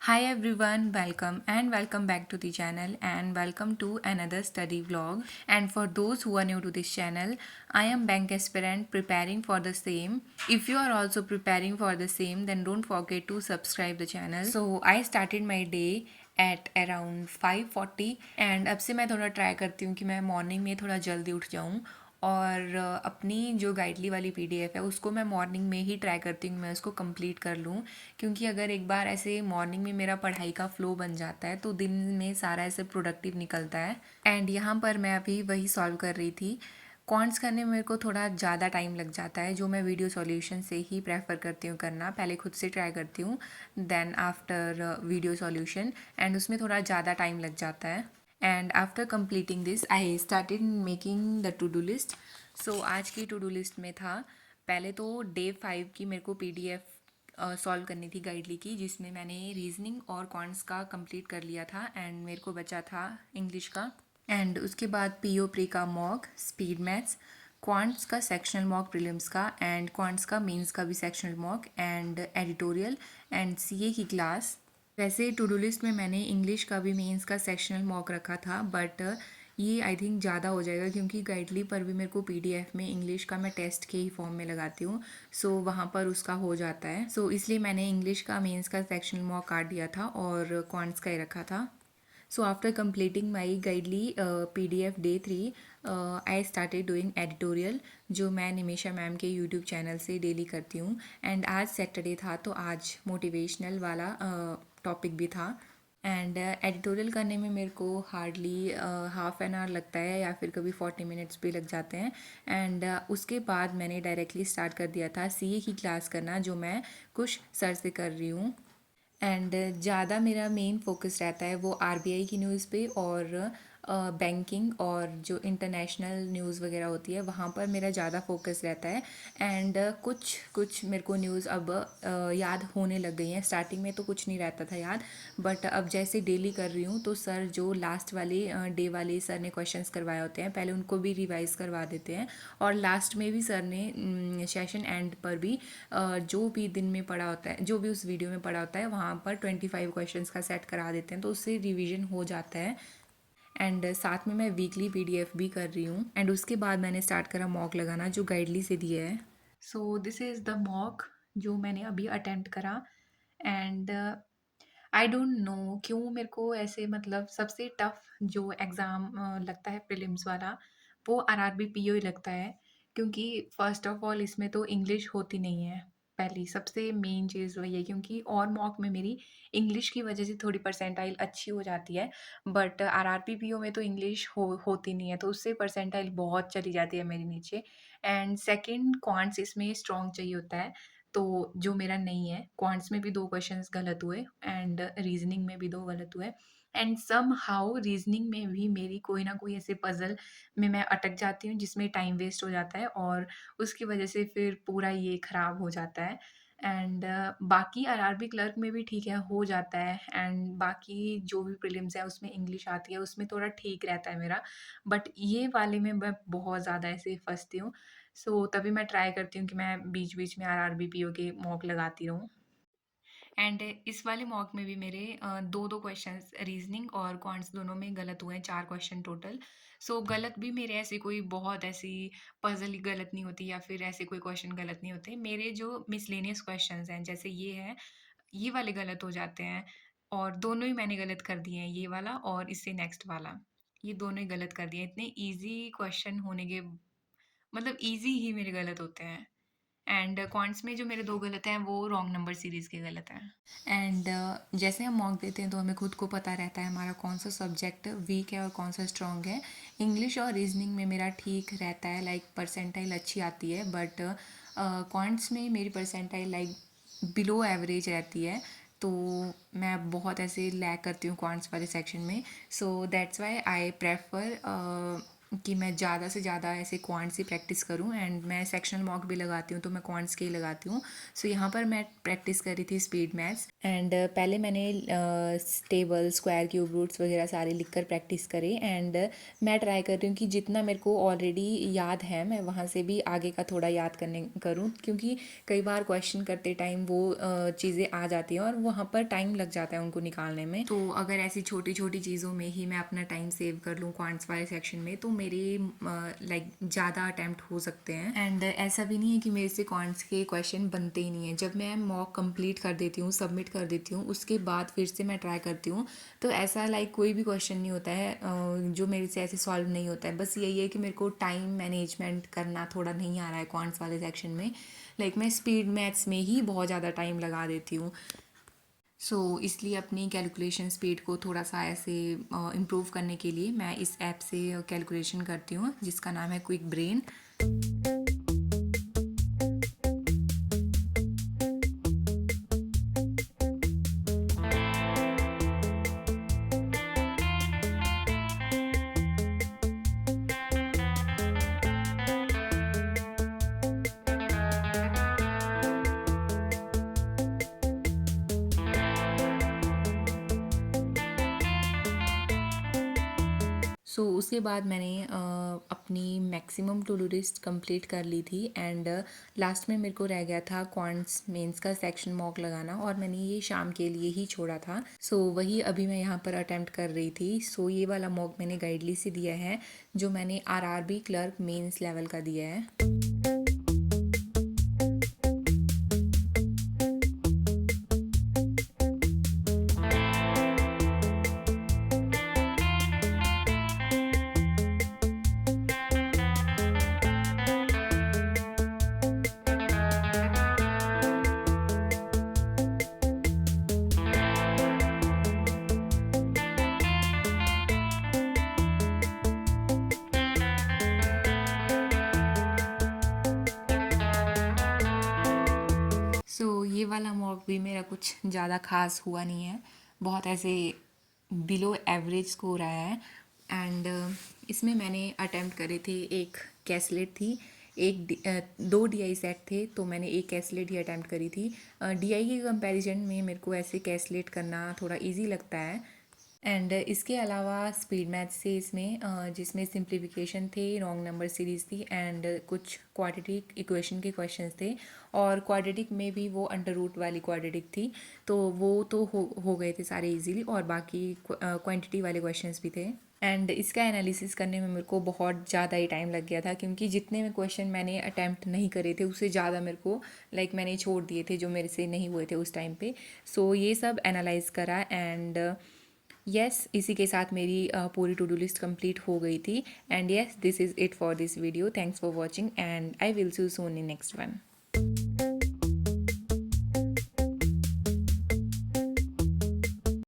Hi everyone, welcome back to the channel and welcome to another study vlog. And for those who are new to this channel, I am bank aspirant preparing for the same. If you are also preparing for the same, then don't forget to subscribe the channel. So I started my day at around 5:40 and अब से मैं थोड़ा try करती हूँ कि मैं morning में थोड़ा जल्दी उठ जाऊँ और अपनी जो गाइडली वाली पीडीएफ है उसको मैं मॉर्निंग में ही ट्राई करती हूँ मैं उसको कंप्लीट कर लूँ क्योंकि अगर एक बार ऐसे मॉर्निंग में मेरा पढ़ाई का फ्लो बन जाता है तो दिन में सारा ऐसे प्रोडक्टिव निकलता है। एंड यहाँ पर मैं अभी वही सॉल्व कर रही थी। कॉन्ट्स करने में मेरे को थोड़ा ज़्यादा टाइम लग जाता है जो मैं वीडियो सॉल्यूशन से ही प्रेफर करती हूँ करना। पहले खुद से ट्राई करती हूँ then after video solution and उसमें थोड़ा ज़्यादा टाइम लग जाता है। And after completing this I started making the to do list. So आज की टू डू लिस्ट में था पहले तो डे 5 की मेरे को पीडीएफ सॉल्व करनी थी गाइडली की, जिसमें मैंने रीजनिंग और कॉन्ट्स का कंप्लीट कर लिया था एंड मेरे को बचा था इंग्लिश का। एंड उसके बाद पीओ प्री का मॉक, स्पीड मैथ्स, क्वांट्स का सेक्शनल मॉक प्रीलिम्स का एंड क्वांट्स का मेंस का भी sectional mock and editorial and CA की क्लास। वैसे टू डू लिस्ट में मैंने इंग्लिश का भी मेंस का सेक्शनल मॉक रखा था बट ये आई थिंक ज़्यादा हो जाएगा क्योंकि गाइडली पर भी मेरे को पीडीएफ में इंग्लिश का मैं टेस्ट के ही फॉर्म में लगाती हूँ। सो वहाँ पर उसका हो जाता है। सो इसलिए मैंने इंग्लिश का मेंस का सेक्शनल मॉक काट दिया था और क्वांट्स का ही रखा था। So after completing my guidely PDF day 3, I started doing editorial जो मैं निमिषा मैम के यूट्यूब चैनल से डेली करती हूँ। एंड आज सैटरडे था तो आज मोटिवेशनल वाला टॉपिक भी था। एंड एडिटोरियल करने में मेरे को हार्डली हाफ एन आवर लगता है या फिर कभी 40 मिनट्स भी लग जाते हैं। एंड उसके बाद मैंने डायरेक्टली स्टार्ट कर दिया था सीए की क्लास करना जो मैं कुछ सर से कर रही हूँ। एंड ज़्यादा मेरा मेन फोकस रहता है वो आरबीआई की न्यूज़ पे और बैंकिंग और जो इंटरनेशनल न्यूज़ वगैरह होती है वहाँ पर मेरा ज़्यादा फोकस रहता है। एंड कुछ कुछ मेरे को न्यूज़ अब याद होने लग गई हैं। स्टार्टिंग में तो कुछ नहीं रहता था याद बट अब जैसे डेली कर रही हूँ तो सर जो लास्ट वाले डे वाले सर ने क्वेश्चंस करवाए होते हैं पहले उनको भी रिवाइज करवा देते हैं और लास्ट में भी सर ने सेशन एंड पर भी जो भी दिन में पढ़ा होता है जो भी उस वीडियो में पढ़ा होता है वहाँ पर 25 क्वेश्चंस का सेट करा देते हैं तो उससे रिवीजन हो जाता है। एंड साथ में मैं वीकली पीडीएफ भी कर रही हूँ एंड उसके बाद मैंने स्टार्ट करा मॉक लगाना जो गाइडली से दिया है। So this is the mock जो मैंने अभी अटेम्प्ट करा। एंड आई डोंट नो क्यों मेरे को ऐसे मतलब सबसे टफ जो एग्ज़ाम लगता है प्रीलिम्स वाला वो आरआरबी पीओ ही लगता है क्योंकि फर्स्ट ऑफ ऑल इसमें तो इंग्लिश होती नहीं है। पहली सबसे मेन चीज़ वही है क्योंकि और मॉक में मेरी इंग्लिश की वजह से थोड़ी परसेंटाइल अच्छी हो जाती है बट आरआरबी पीओ में तो इंग्लिश होती नहीं है तो उससे परसेंटाइल बहुत चली जाती है मेरी नीचे। एंड सेकंड क्वांट्स इसमें स्ट्रॉन्ग चाहिए होता है तो जो मेरा नहीं है। क्वांट्स में भी 2 क्वेश्चंस गलत हुए एंड रीज़निंग में भी 2 गलत हुए एंड समहाउ रीज़निंग में भी मेरी कोई ना कोई ऐसे पज़ल में मैं अटक जाती हूँ जिसमें टाइम वेस्ट हो जाता है और उसकी वजह से फिर पूरा ये ख़राब हो जाता है। एंड बाकी आरआरबी क्लर्क में भी ठीक है, हो जाता है एंड बाकी जो भी प्रीलिम्स है उसमें इंग्लिश आती है, उसमें थोड़ा ठीक रहता है मेरा। बट ये वाले में मैं बहुत ज़्यादा ऐसे फँसती हूँ। सो तभी मैं ट्राई करती हूँ कि मैं बीच-बीच में आरआरबी, पीओ के मॉक लगाती रहूँ। एंड इस वाले मॉक में भी मेरे 2-2 क्वेश्चंस रीज़निंग और क्वांट्स दोनों में गलत हुए हैं, 4 क्वेश्चन टोटल। सो गलत भी मेरे ऐसे कोई बहुत ऐसी पज़ल ही गलत नहीं होती या फिर ऐसे कोई क्वेश्चन गलत नहीं होते। मेरे जो मिसलेनियस क्वेश्चंस हैं, जैसे ये है, ये वाले गलत हो जाते हैं और दोनों ही मैंने गलत कर दिए हैं, ये वाला और इससे नेक्स्ट वाला। ये दोनों ही गलत कर दिए हैं। इतने ईज़ी क्वेश्चन होने के मतलब ईज़ी ही मेरे गलत होते हैं। एंड क्वांट्स में जो मेरे 2 गलत हैं वो रॉन्ग नंबर सीरीज़ के गलत हैं। एंड जैसे हम मॉक देते हैं तो हमें खुद को पता रहता है हमारा कौन सा सब्जेक्ट वीक है और कौन सा स्ट्रॉन्ग है। इंग्लिश और रीजनिंग में मेरा ठीक रहता है, लाइक परसेंटाइल अच्छी आती है बट क्वांट्स में मेरी परसेंटाइल लाइक बिलो एवरेज रहती है तो मैं बहुत ऐसे लैग करती हूँ क्वांट्स वाले सेक्शन में। So that's why I prefer कि मैं ज़्यादा से ज़्यादा ऐसे क्वांट्स ही प्रैक्टिस करूं, एंड मैं सेक्शनल मॉक भी लगाती हूँ तो मैं क्वांट्स के ही लगाती हूँ। सो यहाँ पर मैं प्रैक्टिस कर रही थी स्पीड मैथ्स, एंड पहले मैंने टेबल, स्क्वायर, क्यूब रूट्स वगैरह सारे लिख कर प्रैक्टिस करे, एंड मैं ट्राई कर रही हूँ कि जितना मेरे को ऑलरेडी याद है मैं वहाँ से भी आगे का थोड़ा याद करने करूँ, क्योंकि कई बार क्वेश्चन करते टाइम वो चीज़ें आ जाती हैं और वहाँ पर टाइम लग जाता है उनको निकालने में। तो अगर ऐसी छोटी छोटी चीज़ों में ही मैं अपना टाइम सेव कर लूँ क्वांट्स वाले सेक्शन में, तो मेरे लाइक ज़्यादा अटैम्प्ट हो सकते हैं। एंड ऐसा भी नहीं है कि मेरे से क्वांट्स के क्वेश्चन बनते ही नहीं है। जब मैं मॉक कंप्लीट कर देती हूँ, सबमिट कर देती हूँ, उसके बाद फिर से मैं ट्राई करती हूँ, तो ऐसा लाइक कोई भी क्वेश्चन नहीं होता है जो मेरे से ऐसे सॉल्व नहीं होता है। बस यही है कि मेरे को टाइम मैनेजमेंट करना थोड़ा नहीं आ रहा है क्वांट्स वाले सेक्शन में। लाइक मैं स्पीड मैथ्स में ही बहुत ज़्यादा टाइम लगा देती हूँ। इसलिए अपनी कैलकुलेशन स्पीड को थोड़ा सा ऐसे इम्प्रूव करने के लिए मैं इस ऐप से कैलकुलेशन करती हूँ, जिसका नाम है क्विक ब्रेन। उसके बाद मैंने अपनी maximum to do list complete कर ली थी, एंड लास्ट में मेरे को रह गया था क्वांट्स मेंस का सेक्शन मॉक लगाना, और मैंने ये शाम के लिए ही छोड़ा था। वही अभी मैं यहाँ पर अटेम्प्ट कर रही थी। ये वाला मॉक मैंने गाइडली से दिया है, जो मैंने आरआरबी क्लर्क मेंस लेवल का दिया है। ये वाला मॉक भी मेरा कुछ ज़्यादा खास हुआ नहीं है, बहुत ऐसे बिलो एवरेज स्कोर आया है। एंड इसमें मैंने अटेम्प्ट करे थे, एक कैसलेट थी, दो डीआई सेट थे, तो मैंने एक कैसलेट ही अटेम्प्ट करी थी। डीआई के कंपैरिजन में मेरे को ऐसे कैसलेट करना थोड़ा इजी लगता है। एंड इसके अलावा स्पीड मैथ से इसमें जिसमें सिंप्लीफिकेशन थे, रॉन्ग नंबर सीरीज़ थी, एंड कुछ क्वाड्रेटिक इक्वेशन के क्वेश्चंस थे, और क्वाड्रेटिक में भी वो अंडर रूट वाली क्वाड्रेटिक थी, तो वो तो हो गए थे सारे इजीली, और बाकी क्वांटिटी वाले क्वेश्चंस भी थे। एंड इसका एनालिसिस करने में मेरे को बहुत ज़्यादा ही टाइम लग गया था, क्योंकि जितने में क्वेश्चन मैंने अटैम्प्ट नहीं करे थे उससे ज़्यादा मेरे को मैंने छोड़ दिए थे जो मेरे से नहीं हुए थे उस टाइम पे। ये सब एनालाइज करा, एंड यस इसी के साथ मेरी पूरी टू डू लिस्ट कंप्लीट हो गई थी। And yes this is it for this video. Thanks for watching, and I will see you soon in next one.